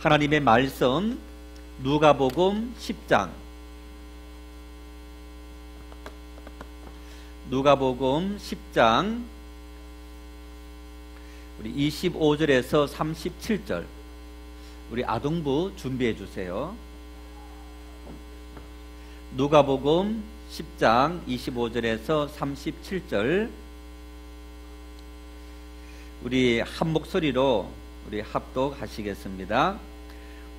하나님의 말씀 누가복음 10장 누가복음 10장 우리 25절에서 37절 우리 아동부 준비해 주세요. 누가복음 10장 25절에서 37절 우리 한 목소리로 우리 합독하시겠습니다.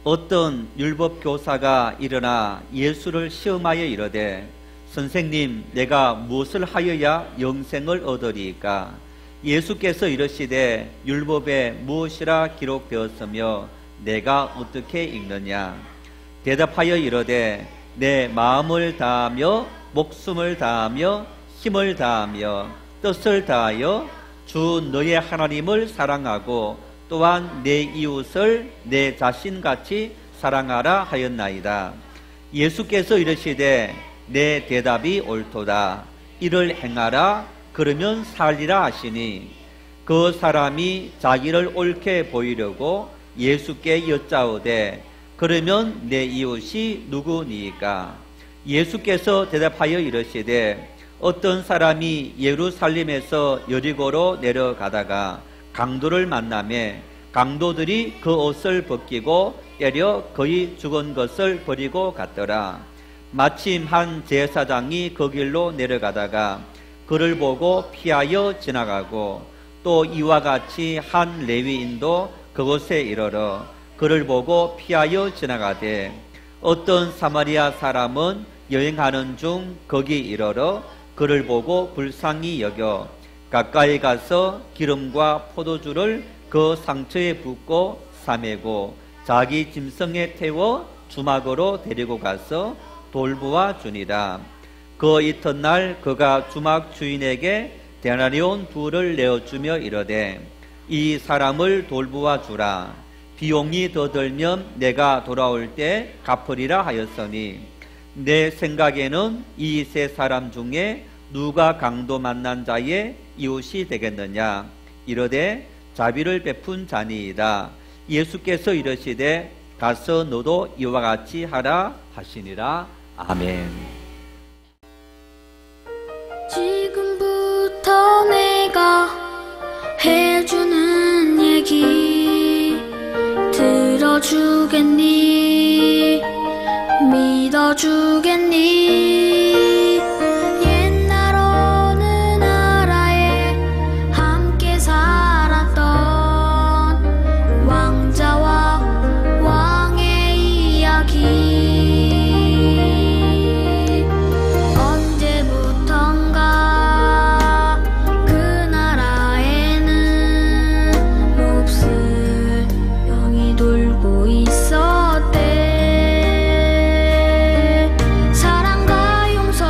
어떤 율법교사가 일어나 예수를 시험하여 이르되 선생님, 내가 무엇을 하여야 영생을 얻으리이까? 예수께서 이르시되 율법에 무엇이라 기록되었으며 내가 어떻게 읽느냐? 대답하여 이르되 내 마음을 다하며 목숨을 다하며 힘을 다하며 뜻을 다하여 주 너의 하나님을 사랑하고 또한 내 이웃을 내 자신같이 사랑하라 하였나이다. 예수께서 이르시되 내 대답이 옳도다. 이를 행하라. 그러면 살리라 하시니 그 사람이 자기를 옳게 보이려고 예수께 여짜오되 그러면 내 이웃이 누구니까? 예수께서 대답하여 이르시되 어떤 사람이 예루살렘에서 여리고로 내려가다가 강도를 만나매 강도들이 그 옷을 벗기고 때려 거의 죽은 것을 버리고 갔더라. 마침 한 제사장이 그 길로 내려가다가 그를 보고 피하여 지나가고 또 이와 같이 한 레위인도 그곳에 이르러 그를 보고 피하여 지나가되 어떤 사마리아 사람은 여행하는 중 거기 이르러 그를 보고 불쌍히 여겨 가까이 가서 기름과 포도주를 그 상처에 붓고 싸매고 자기 짐승에 태워 주막으로 데리고 가서 돌보아 주니라. 그 이튿날 그가 주막 주인에게 데나리온 2를 내어주며 이르되 이 사람을 돌보아 주라. 비용이 더 들면 내가 돌아올 때 갚으리라 하였으니 내 생각에는 이 세 사람 중에 누가 강도 만난 자의 이웃이 되겠느냐? 이르되 자비를 베푼 자니이다. 예수께서 이르시되 가서 너도 이와 같이 하라 하시니라. 아멘. 지금부터 내가 해주는 얘기 들어주겠니? 믿어주겠니? 사랑과 용서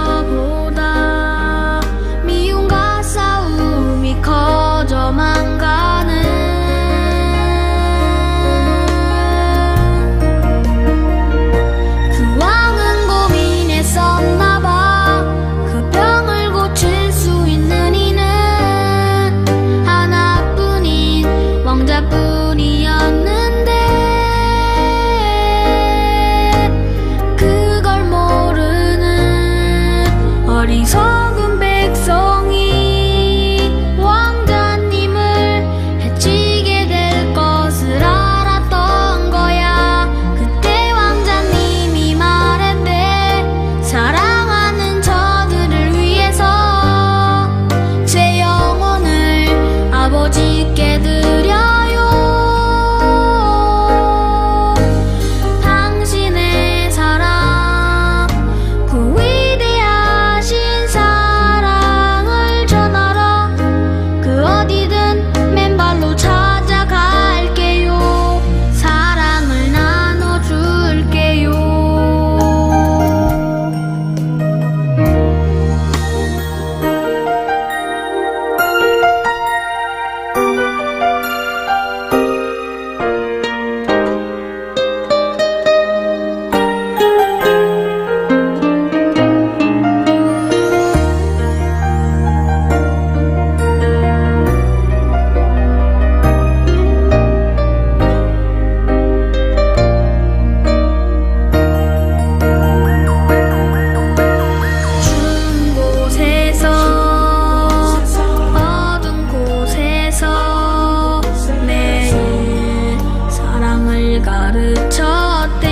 가르쳤대.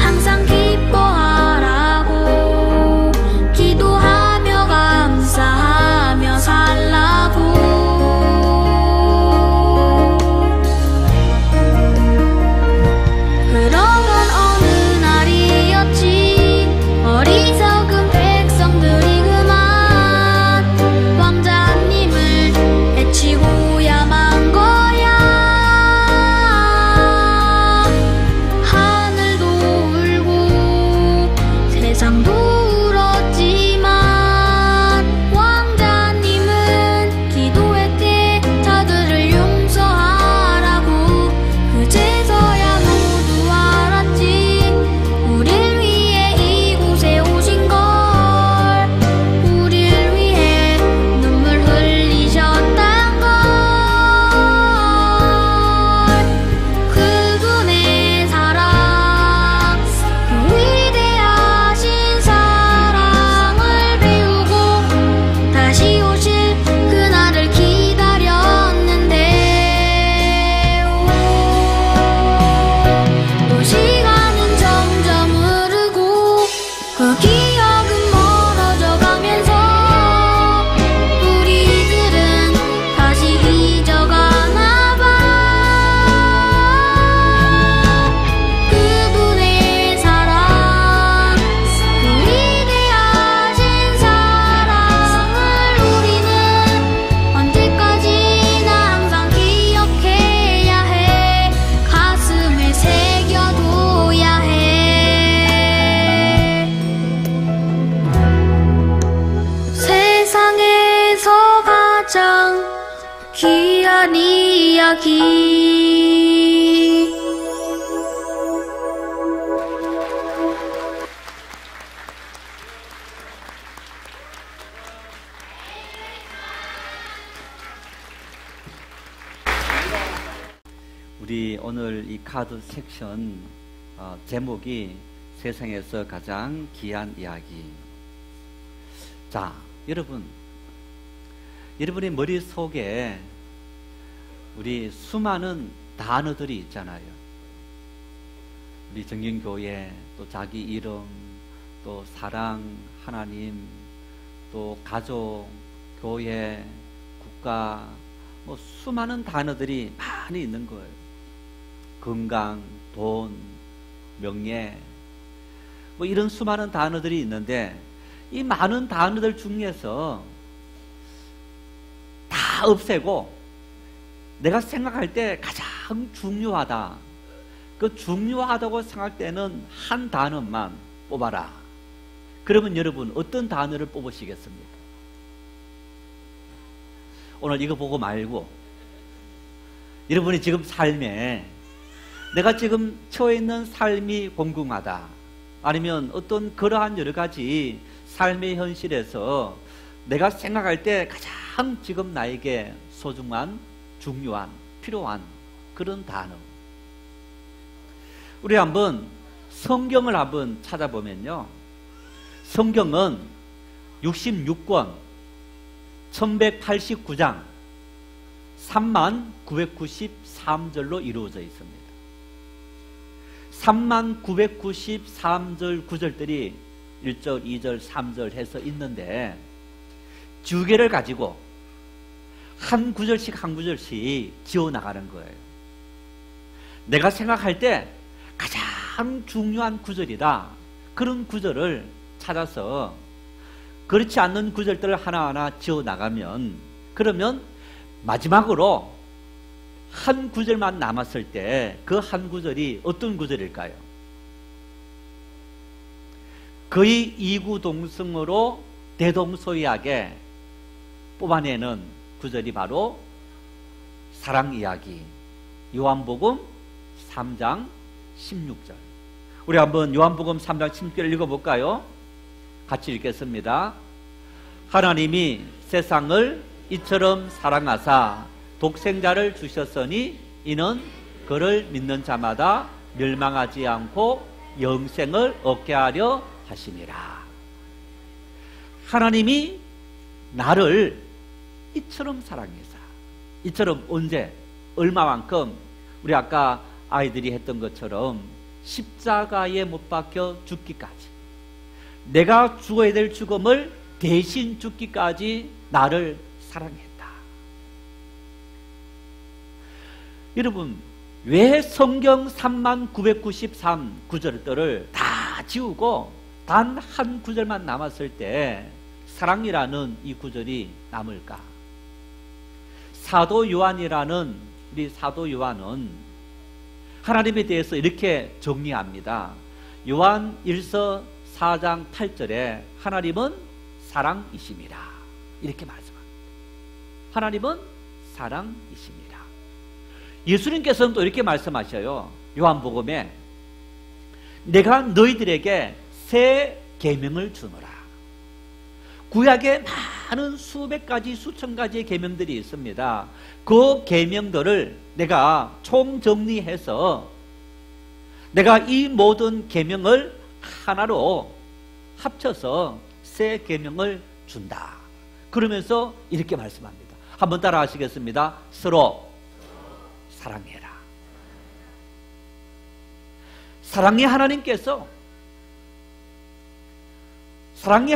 항상 기뻐하라고 기도하며 감사하며 살라고. 그러던 어느 날이었지. 어리석은 백성들이 그만 왕자님을 해치고야 만 거야. 하늘도 울고 세상도 울었지만 왕자님은 기도했대. 자들을 용서하라고. 그제서야 모두 알았지. 우릴 위해 이곳에 오신 걸. 우릴 위해 눈물 흘리셨단 걸. 그분의 사랑, 그 위대하신 사랑을 배우고 다시 오실 그날을 기다렸는데. 또 시간은 점점 흐르고 그 기억은 멀어져 가면서 우리들은 다시 잊어가나 봐. 그분의 사랑, 그 위대하신 사랑을 우리는 언제까지나 항상 기억해야 해. 가슴에 새겨둬야 해. 세상에서 가장 귀한 이야기. 우리 오늘 이 카드 섹션 제목이 세상에서 가장 귀한 이야기. 자, 여러분의 머릿속에 우리 수많은 단어들이 있잖아요. 우리 정경교회, 또 자기 이름, 또 사랑, 하나님, 또 가족, 교회, 국가, 뭐 수많은 단어들이 많이 있는 거예요. 건강, 돈, 명예, 뭐 이런 수많은 단어들이 있는데 이 많은 단어들 중에서 다 없애고 내가 생각할 때 가장 중요하다, 그 중요하다고 생각할 때는 한 단어만 뽑아라. 그러면 여러분 어떤 단어를 뽑으시겠습니까? 오늘 이거 보고 말고 여러분이 지금 삶에 내가 지금 처해 있는 삶이 공공하다, 아니면 어떤 그러한 여러 가지 삶의 현실에서 내가 생각할 때 가장 지금 나에게 소중한, 중요한, 필요한 그런 단어. 우리 한번 성경을 한번 찾아보면요, 성경은 66권 1189장 3993절로 이루어져 있습니다. 3993절 구절들이 1절, 2절, 3절 해서 있는데 두 개를 가지고 한 구절씩 한 구절씩 지어나가는 거예요. 내가 생각할 때 가장 중요한 구절이다, 그런 구절을 찾아서 그렇지 않는 구절들을 하나하나 지어나가면, 그러면 마지막으로 한 구절만 남았을 때 그 한 구절이 어떤 구절일까요? 거의 이구동성으로 대동소이하게 뽑아내는 구절이 바로 사랑 이야기, 요한복음 3장 16절. 우리 한번 요한복음 3장 16절 읽어볼까요? 같이 읽겠습니다. 하나님이 세상을 이처럼 사랑하사 독생자를 주셨으니 이는 그를 믿는 자마다 멸망하지 않고 영생을 얻게 하려 하심이라. 하나님이 나를 이처럼 사랑해서, 이처럼 언제, 얼마만큼? 우리 아까 아이들이 했던 것처럼 십자가에 못 박혀 죽기까지, 내가 죽어야 될 죽음을 대신 죽기까지 나를 사랑했다. 여러분, 왜 성경 3993 구절들을 다 지우고 단 한 구절만 남았을 때 사랑이라는 이 구절이 남을까? 사도 요한이라는 우리 사도 요한은 하나님에 대해서 이렇게 정리합니다. 요한 1서 4장 8절에 하나님은 사랑이심이라 이렇게 말씀합니다. 하나님은 사랑이심이라. 예수님께서는 또 이렇게 말씀하셔요. 요한복음에 내가 너희들에게 새 계명을 주노라. 구약에 많은 수백 가지 수천 가지의 계명들이 있습니다. 그 계명들을 내가 총정리해서 내가 이 모든 계명을 하나로 합쳐서 새 계명을 준다. 그러면서 이렇게 말씀합니다. 한번 따라 하시겠습니다. 서로 사랑해라. 사랑의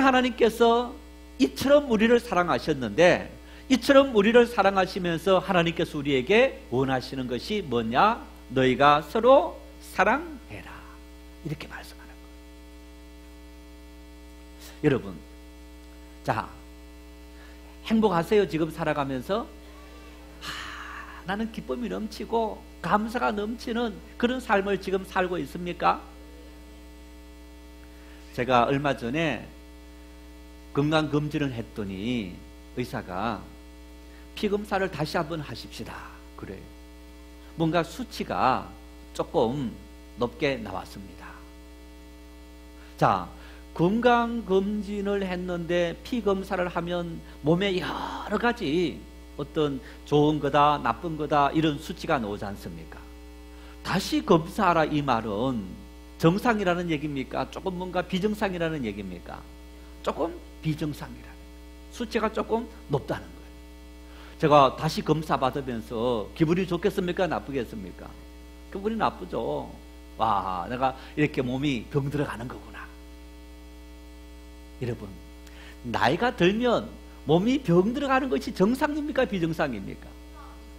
하나님께서 이처럼 우리를 사랑하셨는데, 이처럼 우리를 사랑하시면서 하나님께서 우리에게 원하시는 것이 뭐냐? 너희가 서로 사랑해라. 이렇게 말씀하는 거예요. 여러분, 자, 행복하세요? 지금 살아가면서? 나는 기쁨이 넘치고 감사가 넘치는 그런 삶을 지금 살고 있습니까? 제가 얼마 전에 건강검진을 했더니 의사가 피검사를 다시 한번 하십시다 그래요. 뭔가 수치가 조금 높게 나왔습니다. 자, 건강검진을 했는데 피검사를 하면 몸에 여러 가지 어떤 좋은 거다 나쁜 거다 이런 수치가 나오지 않습니까? 다시 검사하라 이 말은 정상이라는 얘기입니까? 조금 뭔가 비정상이라는 얘기입니까? 조금 비정상이라는, 수치가 조금 높다는 거예요. 제가 다시 검사 받으면서 기분이 좋겠습니까? 나쁘겠습니까? 기분이 나쁘죠. 와, 내가 이렇게 몸이 병들어가는 거구나. 여러분, 나이가 들면 몸이 병들어가는 것이 정상입니까? 비정상입니까?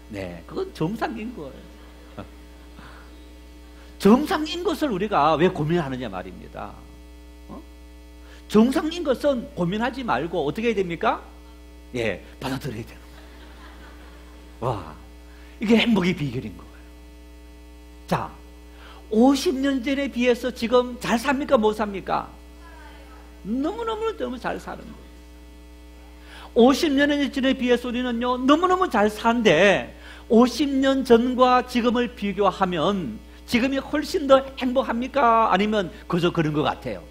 네, 그건 정상인 거예요. 정상인 것을 우리가 왜 고민하느냐 말입니다. 정상인 것은 고민하지 말고 어떻게 해야 됩니까? 예, 받아들여야 되는 거예요. 와, 이게 행복의 비결인 거예요. 자, 50년 전에 비해서 지금 잘 삽니까? 못 삽니까? 너무 잘 사는 거예요. 50년 전에 비해서 우리는요 너무너무 잘 사는데 50년 전과 지금을 비교하면 지금이 훨씬 더 행복합니까? 아니면 그저 그런 것 같아요?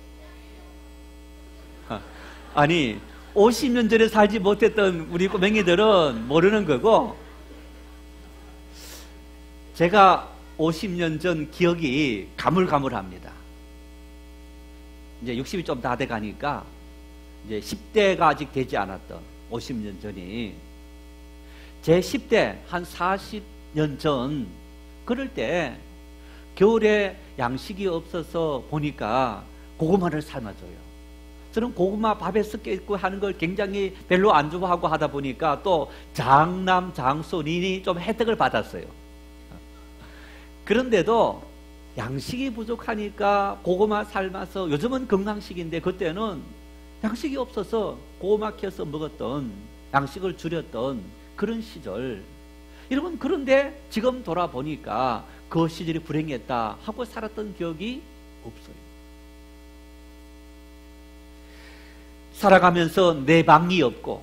아니, 50년 전에 살지 못했던 우리 꼬맹이들은 모르는 거고, 제가 50년 전 기억이 가물가물합니다. 이제 60이 좀 다 돼 가니까 이제 10대가 아직 되지 않았던 50년 전이 제 10대 한 40년 전 그럴 때 겨울에 양식이 없어서 보니까 고구마를 삶아줘요. 저는 고구마 밥에 섞여 있고 하는 걸 굉장히 별로 안 좋아하고 하다 보니까 또 장남 장손이 좀 혜택을 받았어요. 그런데도 양식이 부족하니까 고구마 삶아서, 요즘은 건강식인데 그때는 양식이 없어서 고구마 캐서 먹었던, 양식을 줄였던 그런 시절. 여러분, 그런데 지금 돌아보니까 그 시절이 불행했다 하고 살았던 기억이 없어요. 살아가면서 내 방이 없고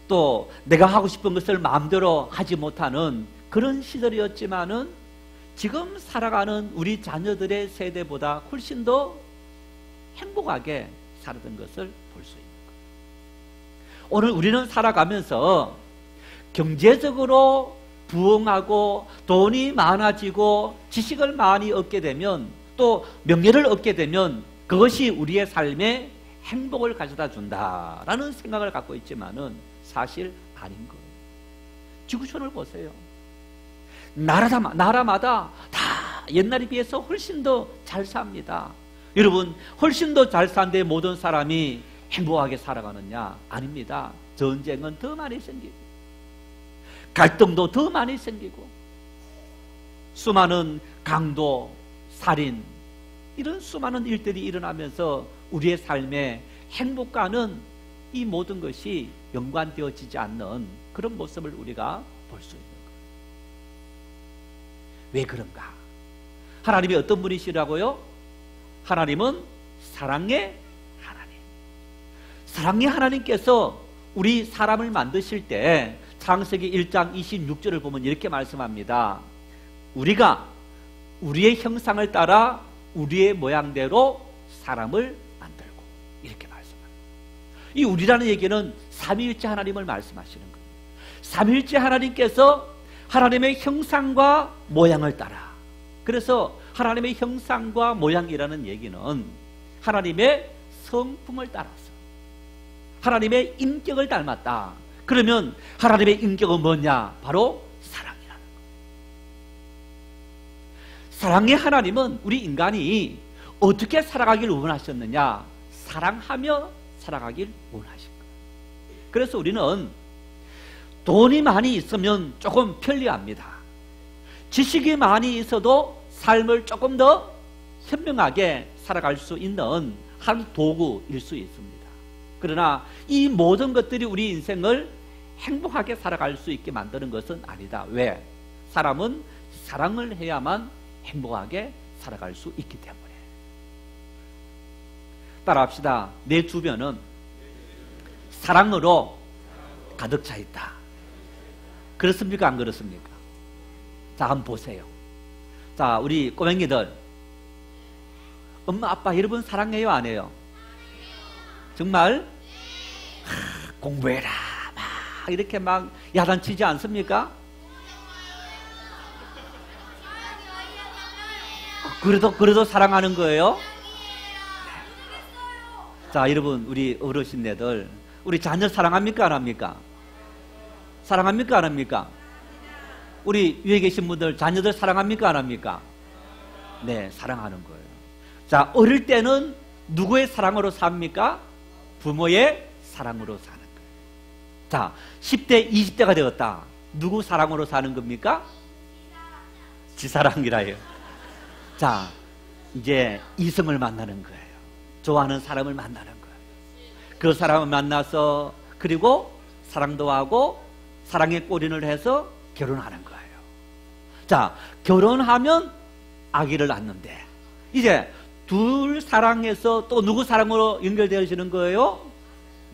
또 내가 하고 싶은 것을 마음대로 하지 못하는 그런 시절이었지만은 지금 살아가는 우리 자녀들의 세대보다 훨씬 더 행복하게 살았던 것을 볼 수 있는 거예요. 오늘 우리는 살아가면서 경제적으로 부흥하고 돈이 많아지고 지식을 많이 얻게 되면, 또 명예를 얻게 되면 그것이 우리의 삶에 행복을 가져다 준다라는 생각을 갖고 있지만은 사실 아닌 거예요. 지구촌을 보세요. 나라마다 다 옛날에 비해서 훨씬 더 잘 삽니다. 여러분, 훨씬 더 잘 사는데 모든 사람이 행복하게 살아가느냐? 아닙니다. 전쟁은 더 많이 생기고 갈등도 더 많이 생기고 수많은 강도, 살인, 이런 수많은 일들이 일어나면서 우리의 삶에 행복과는 이 모든 것이 연관되어지지 않는 그런 모습을 우리가 볼 수 있는 거예요. 왜 그런가? 하나님이 어떤 분이시라고요? 하나님은 사랑의 하나님. 사랑의 하나님께서 우리 사람을 만드실 때 창세기 1장 26절을 보면 이렇게 말씀합니다. 우리가 우리의 형상을 따라 우리의 모양대로 사람을 만들고, 이렇게 말씀합니다. 이 우리라는 얘기는 삼위일체 하나님을 말씀하시는 겁니다. 삼위일체 하나님께서 하나님의 형상과 모양을 따라, 그래서 하나님의 형상과 모양이라는 얘기는 하나님의 성품을 따라서 하나님의 인격을 닮았다. 그러면 하나님의 인격은 뭐냐? 바로 사랑이라는 거예요. 사랑의 하나님은 우리 인간이 어떻게 살아가길 원하셨느냐? 사랑하며 살아가길 원하신 거예요. 그래서 우리는 돈이 많이 있으면 조금 편리합니다. 지식이 많이 있어도 삶을 조금 더 현명하게 살아갈 수 있는 한 도구일 수 있습니다. 그러나 이 모든 것들이 우리 인생을 행복하게 살아갈 수 있게 만드는 것은 아니다. 왜? 사람은 사랑을 해야만 행복하게 살아갈 수 있기 때문에. 따라합시다. 내 주변은 사랑으로 가득 차 있다. 그렇습니까? 안 그렇습니까? 자, 한번 보세요. 자, 우리 꼬맹이들, 엄마 아빠 여러분 사랑해요, 안 해요? 정말 공부해라 막 이렇게 막 야단치지 않습니까? 그래도 사랑하는 거예요? 자, 여러분, 우리 어르신네들, 우리 자녀 사랑합니까, 안 합니까? 사랑합니까, 안 합니까? 우리 위에 계신 분들 자녀들 사랑합니까, 안 합니까? 네, 사랑하는 거예요. 자, 어릴 때는 누구의 사랑으로 삽니까? 부모의 사랑으로 사는 거예요. 자, 10대, 20대가 되었다. 누구 사랑으로 사는 겁니까? 지사랑이라 해요. 자, 이제 이성을 만나는 거예요. 좋아하는 사람을 만나는 거예요. 그 사람을 만나서 그리고 사랑도 하고 사랑에 꼬린을 해서 결혼하는 거예요. 자, 결혼하면 아기를 낳는데 이제 둘 사랑해서 또 누구 사랑으로 연결되어지는 거예요?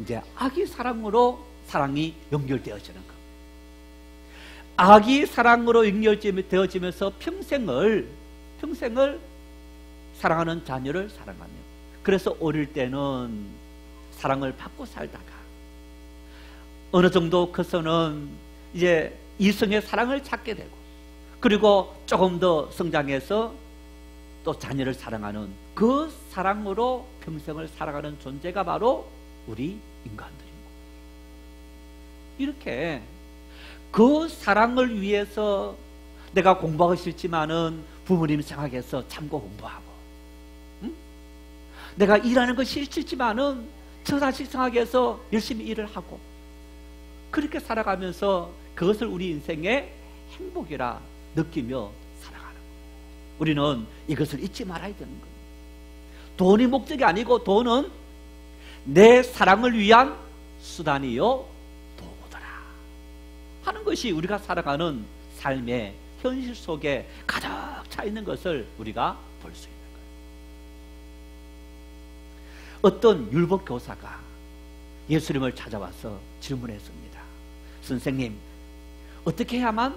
이제 아기 사랑으로 사랑이 연결되어지는 거예요. 아기 사랑으로 연결되어지면서 평생을 사랑하는 자녀를 사랑하며, 그래서 어릴 때는 사랑을 받고 살다가 어느 정도 커서는 이제 이성의 사랑을 찾게 되고, 그리고 조금 더 성장해서 또 자녀를 사랑하는 그 사랑으로 평생을 살아가는 존재가 바로 우리 인간들인 거예요. 이렇게 그 사랑을 위해서 내가 공부하기 싫지만은 부모님 생각해서 참고 공부하고, 응? 내가 일하는 것이 싫지만은 저 자식 생각해서 열심히 일을 하고, 그렇게 살아가면서 그것을 우리 인생의 행복이라 느끼며 살아가는 거예요. 우리는 이것을 잊지 말아야 되는 거예요. 돈이 목적이 아니고 돈은 내 사랑을 위한 수단이요 도구더라 하는 것이 우리가 살아가는 삶의 현실 속에 가득 차 있는 것을 우리가 볼 수 있는 거예요. 어떤 율법 교사가 예수님을 찾아와서 질문했습니다. 선생님, 어떻게 해야만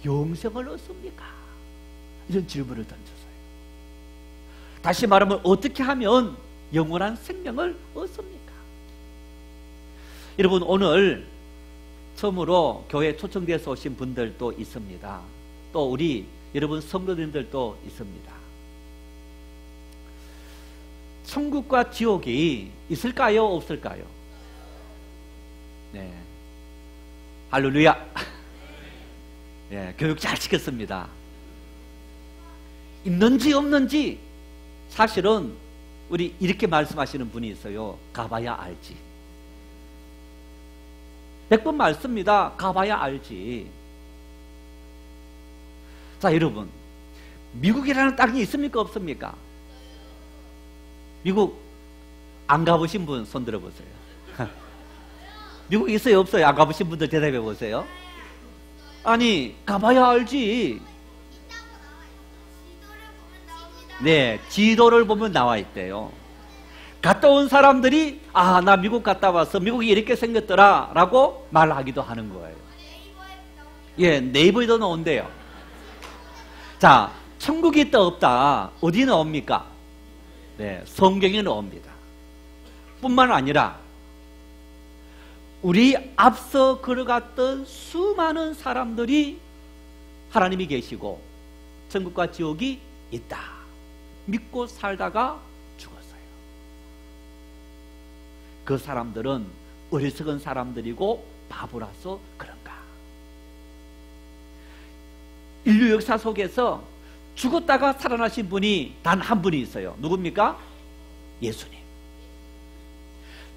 영생을 얻습니까? 이런 질문을 던졌어요. 다시 말하면 어떻게 하면 영원한 생명을 얻습니까? 여러분, 오늘 처음으로 교회에 초청돼서 오신 분들도 있습니다. 또 우리 여러분 성도님들도 있습니다. 천국과 지옥이 있을까요? 없을까요? 네. 할렐루야. 예, 교육 잘 시켰습니다. 있는지 없는지 사실은 우리 이렇게 말씀하시는 분이 있어요. 가봐야 알지. 100번 말씀입니다. 가봐야 알지. 자, 여러분, 미국이라는 땅이 있습니까? 없습니까? 미국 안 가보신 분 손 들어보세요. 미국 있어요? 없어요? 안 가보신 분들 대답해 보세요. 아니, 가봐야 알지. 네, 지도를 보면 나와 있대요. 갔다 온 사람들이 아, 나 미국 갔다 와서 미국이 이렇게 생겼더라 라고 말하기도 하는 거예요. 예, 네이버에도 나온대요. 자, 천국이 있다 없다 어디 나옵니까? 네, 성경에 나옵니다. 뿐만 아니라 우리 앞서 걸어갔던 수많은 사람들이 하나님이 계시고 천국과 지옥이 있다 믿고 살다가 죽었어요. 그 사람들은 어리석은 사람들이고 바보라서 그런가? 인류 역사 속에서 죽었다가 살아나신 분이 단 한 분이 있어요. 누굽니까? 예수님.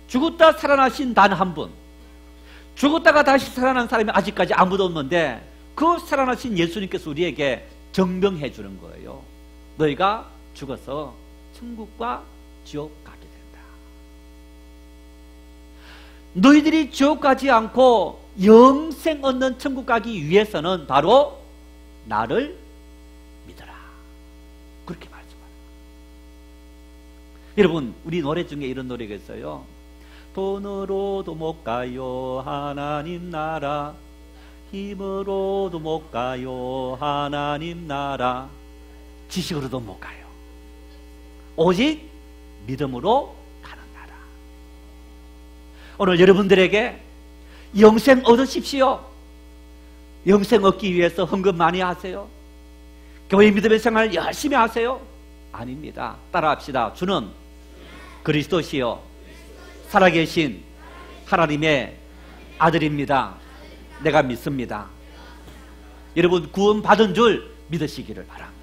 죽었다 살아나신 단 한 분. 죽었다가 다시 살아난 사람이 아직까지 아무도 없는데 그 살아나신 예수님께서 우리에게 증명해 주는 거예요. 너희가 죽어서 천국과 지옥 가게 된다. 너희들이 지옥 가지 않고 영생 얻는 천국 가기 위해서는 바로 나를 믿어라. 그렇게 말씀합니다. 여러분, 우리 노래 중에 이런 노래가 있어요. 돈으로도 못 가요 하나님 나라, 힘으로도 못 가요 하나님 나라, 지식으로도 못 가요. 오직 믿음으로 가는 나라. 오늘 여러분들에게 영생 얻으십시오. 영생 얻기 위해서 헌금 많이 하세요? 교회 믿음의 생활 열심히 하세요? 아닙니다. 따라합시다. 주는 그리스도시요 살아계신 하나님의 아들입니다. 내가 믿습니다. 여러분, 구원 받은 줄 믿으시기를 바랍니다.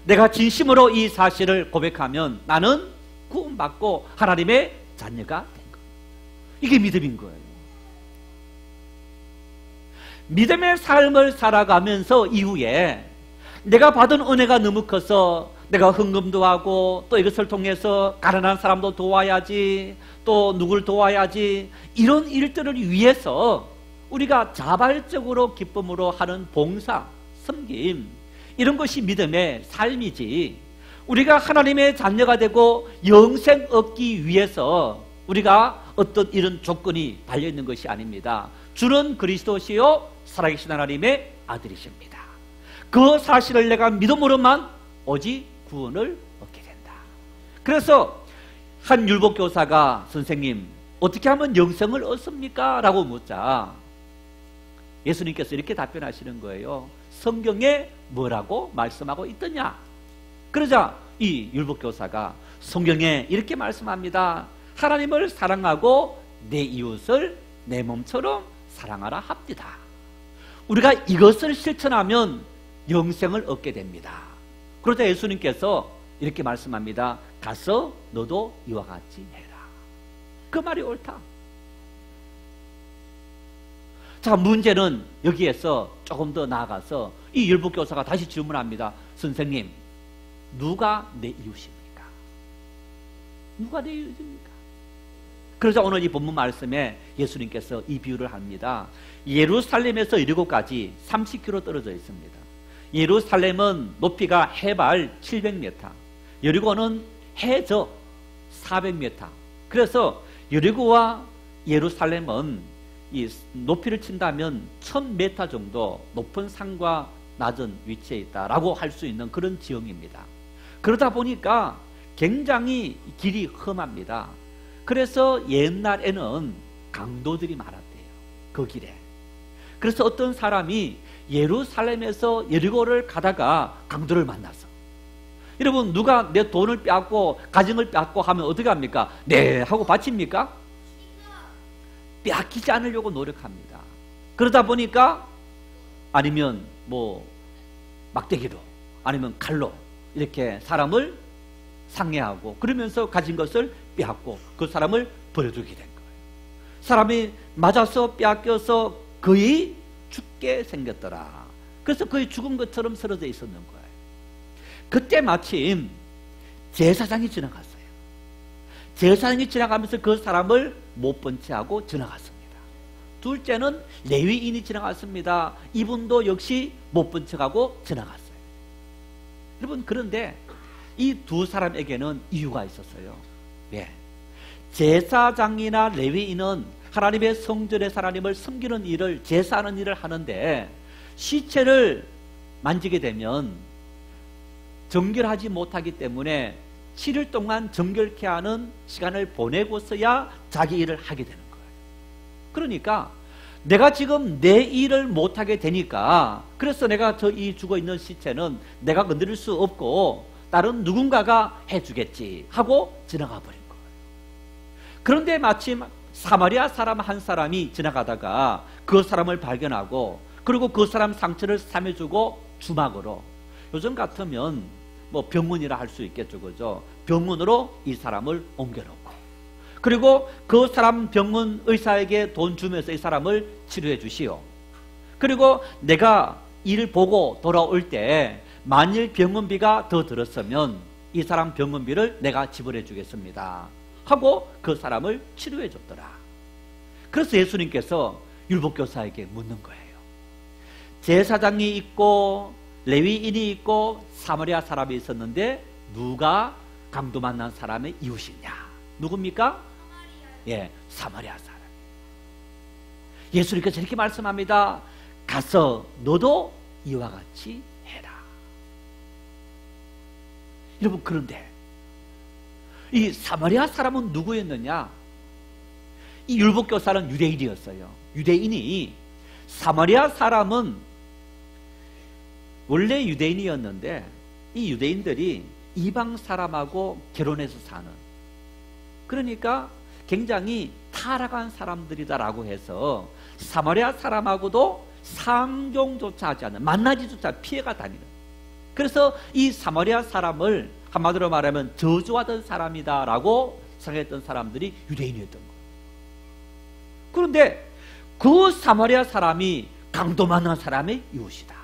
내가 진심으로 이 사실을 고백하면 나는 구원받고 하나님의 자녀가 된 거예요. 이게 믿음인 거예요. 믿음의 삶을 살아가면서 이후에 내가 받은 은혜가 너무 커서 내가 헌금도 하고 또 이것을 통해서 가난한 사람도 도와야지, 또 누굴 도와야지, 이런 일들을 위해서 우리가 자발적으로 기쁨으로 하는 봉사, 섬김, 이런 것이 믿음의 삶이지, 우리가 하나님의 자녀가 되고 영생 얻기 위해서 우리가 어떤 이런 조건이 달려있는 것이 아닙니다. 주는 그리스도시요 살아계신 하나님의 아들이십니다. 그 사실을 내가 믿음으로만 오직 구원을 얻게 된다. 그래서 한 율법교사가 선생님 어떻게 하면 영생을 얻습니까? 라고 묻자 예수님께서 이렇게 답변하시는 거예요. 성경에 뭐라고 말씀하고 있더냐? 그러자 이 율법교사가 성경에 이렇게 말씀합니다. 하나님을 사랑하고 내 이웃을 내 몸처럼 사랑하라 합니다. 우리가 이것을 실천하면 영생을 얻게 됩니다. 그러자 예수님께서 이렇게 말씀합니다. 가서 너도 이와 같이 해라. 그 말이 옳다. 자, 문제는 여기에서 조금 더 나아가서 이 율법교사가 다시 질문합니다. 선생님, 누가 내 이웃입니까? 누가 내 이웃입니까? 그러자 오늘 이 본문 말씀에 예수님께서 이 비유를 합니다. 예루살렘에서 여리고까지 30km 떨어져 있습니다. 예루살렘은 높이가 해발 700m, 여리고는 해저 400m. 그래서 여리고와 예루살렘은 이 높이를 친다면 1000m 정도 높은 산과 낮은 위치에 있다라고 할 수 있는 그런 지형입니다. 그러다 보니까 굉장히 길이 험합니다. 그래서 옛날에는 강도들이 많았대요. 그 길에. 그래서 어떤 사람이 예루살렘에서 여리고를 가다가 강도를 만났어. 여러분, 누가 내 돈을 빼앗고 가정을 빼앗고 하면 어떻게 합니까? 네 하고 바칩니까? 빼앗기지 않으려고 노력합니다. 그러다 보니까 아니면 뭐 막대기로 아니면 칼로 이렇게 사람을 상해하고 그러면서 가진 것을 빼앗고 그 사람을 버려두게 된 거예요. 사람이 맞아서 빼앗겨서 거의 죽게 생겼더라. 그래서 거의 죽은 것처럼 쓰러져 있었는 거예요. 그때 마침 제사장이 지나갔어요. 제사장이 지나가면서 그 사람을 못 본 채 하고 지나갔습니다. 둘째는 레위인이 지나갔습니다. 이분도 역시 못 본 척하고 지나갔어요. 여러분, 그런데 이 두 사람에게는 이유가 있었어요. 왜? 제사장이나 레위인은 하나님의 성전에 하나님을 섬기는 일을, 제사하는 일을 하는데 시체를 만지게 되면 정결하지 못하기 때문에 7일 동안 정결케 하는 시간을 보내고서야 자기 일을 하게 되는 거예요. 그러니까 내가 지금 내 일을 못하게 되니까, 그래서 내가 저 이 죽어있는 시체는 내가 건드릴 수 없고 다른 누군가가 해주겠지 하고 지나가 버린 거예요. 그런데 마침 사마리아 사람 한 사람이 지나가다가 그 사람을 발견하고, 그리고 그 사람 상처를 삼해주고 주막으로, 요즘 같으면 뭐 병원이라 할 수 있겠죠, 그죠? 병원으로 이 사람을 옮겨놓고, 그리고 그 사람 병원 의사에게 돈 주면서 이 사람을 치료해 주시오. 그리고 내가 일을 보고 돌아올 때 만일 병원비가 더 들었으면 이 사람 병원비를 내가 지불해 주겠습니다 하고 그 사람을 치료해 줬더라. 그래서 예수님께서 율법교사에게 묻는 거예요. 제사장이 있고 레위인이 있고 사마리아 사람이 있었는데 누가 강도 만난 사람의 이웃이냐? 누굽니까? 예, 사마리아 사람. 예수님께서 이렇게 말씀합니다. 가서 너도 이와 같이 해라. 여러분, 그런데 이 사마리아 사람은 누구였느냐? 이 율법교사는 유대인이었어요. 유대인이, 사마리아 사람은 원래 유대인이었는데 이 유대인들이 이방 사람하고 결혼해서 사는, 그러니까 굉장히 타락한 사람들이다라고 해서 사마리아 사람하고도 상종조차 하지 않는, 만나지조차 피해가 다니는, 그래서 이 사마리아 사람을 한마디로 말하면 저주하던 사람이다라고 생각했던 사람들이 유대인이었던 거예요. 그런데 그 사마리아 사람이 강도 만난 사람의 이웃이다.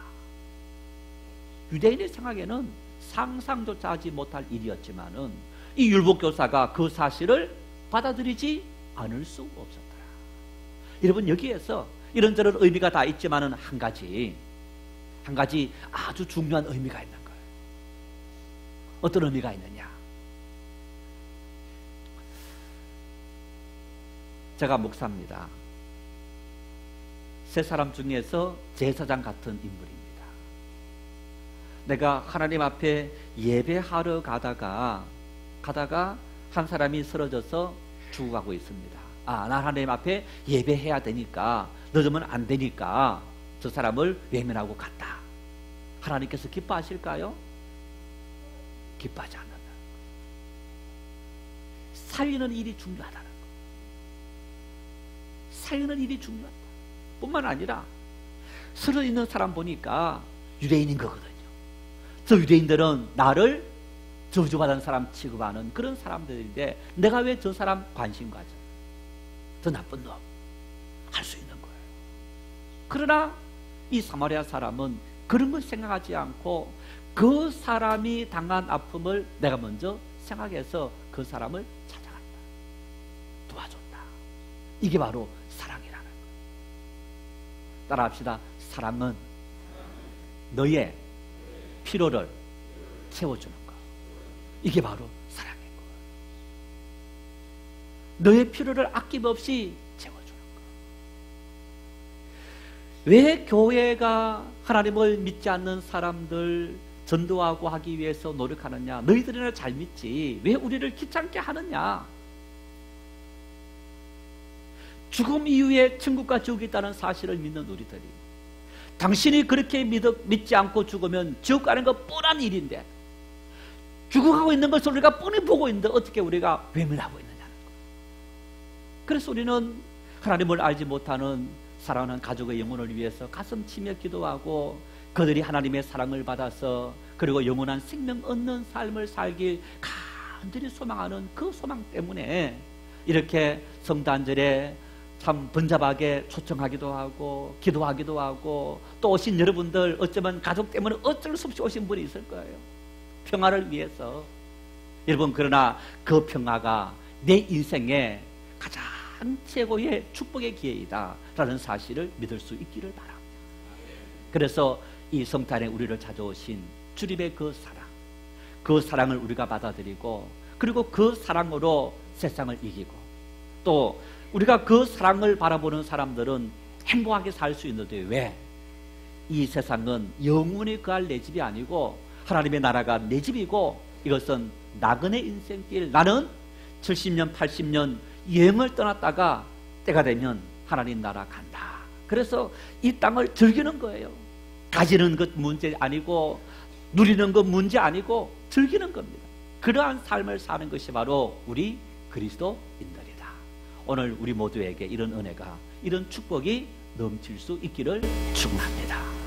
유대인의 생각에는 상상조차 하지 못할 일이었지만은 이 율법교사가 그 사실을 받아들이지 않을 수 없었더라. 여러분, 여기에서 이런저런 의미가 다 있지만은 한 가지 아주 중요한 의미가 있는 거예요. 어떤 의미가 있느냐? 제가 목사입니다. 세 사람 중에서 제사장 같은 인물입니다. 내가 하나님 앞에 예배하러 가다가 한 사람이 쓰러져서 죽어가고 있습니다. 나 하나님 앞에 예배해야 되니까, 늦으면 안 되니까 저 사람을 외면하고 갔다. 하나님께서 기뻐하실까요? 기뻐하지 않는다. 살리는 일이 중요하다는 거. 살리는 일이 중요하다. 뿐만 아니라 쓰러져 있는 사람 보니까 유대인인 거거든요. 저 유대인들은 나를 저주받은 사람 취급하는 그런 사람들인데 내가 왜 저 사람 관심 가져? 저 나쁜 놈 할 수 있는 거예요. 그러나 이 사마리아 사람은 그런 걸 생각하지 않고 그 사람이 당한 아픔을 내가 먼저 생각해서 그 사람을 찾아갔다. 도와줬다. 이게 바로 사랑이라는 거예요. 따라합시다. 사랑은 너의 필요를 채워주는 것. 이게 바로 사랑인 거예요. 너의 필요를 아낌없이 채워주는 것. 왜 교회가 하나님을 믿지 않는 사람들 전도하고 하기 위해서 노력하느냐? 너희들이나 잘 믿지 왜 우리를 귀찮게 하느냐? 죽음 이후에 천국과 지옥이 있다는 사실을 믿는 우리들이, 당신이 그렇게 믿지 않고 죽으면 지옥 가는 거 뻔한 일인데, 죽어가고 있는 것을 우리가 뻔히 보고 있는데 어떻게 우리가 외면하고 있느냐는 거예요. 그래서 우리는 하나님을 알지 못하는 사랑하는 가족의 영혼을 위해서 가슴 치며 기도하고 그들이 하나님의 사랑을 받아서 그리고 영원한 생명 얻는 삶을 살길 간절히 소망하는 그 소망 때문에 이렇게 성탄절에 참 번잡하게 초청하기도 하고 기도하기도 하고 또 오신 여러분들 어쩌면 가족 때문에 어쩔 수 없이 오신 분이 있을 거예요. 평화를 위해서. 여러분, 그러나 그 평화가 내 인생의 가장 최고의 축복의 기회이다 라는 사실을 믿을 수 있기를 바랍니다. 그래서 이 성탄에 우리를 찾아오신 주님의 그 사랑을 우리가 받아들이고 그리고 그 사랑으로 세상을 이기고 또 우리가 그 사랑을 바라보는 사람들은 행복하게 살 수 있는데 왜? 이 세상은 영원히 거할 내 집이 아니고 하나님의 나라가 내 집이고 이것은 나그네 인생길. 나는 70년 80년 여행을 떠났다가 때가 되면 하나님 나라 간다. 그래서 이 땅을 즐기는 거예요. 가지는 것 문제 아니고 누리는 것 문제 아니고 즐기는 겁니다. 그러한 삶을 사는 것이 바로 우리 그리스도인들이다. 오늘 우리 모두에게 이런 은혜가 이런 축복이 넘칠 수 있기를 축원합니다.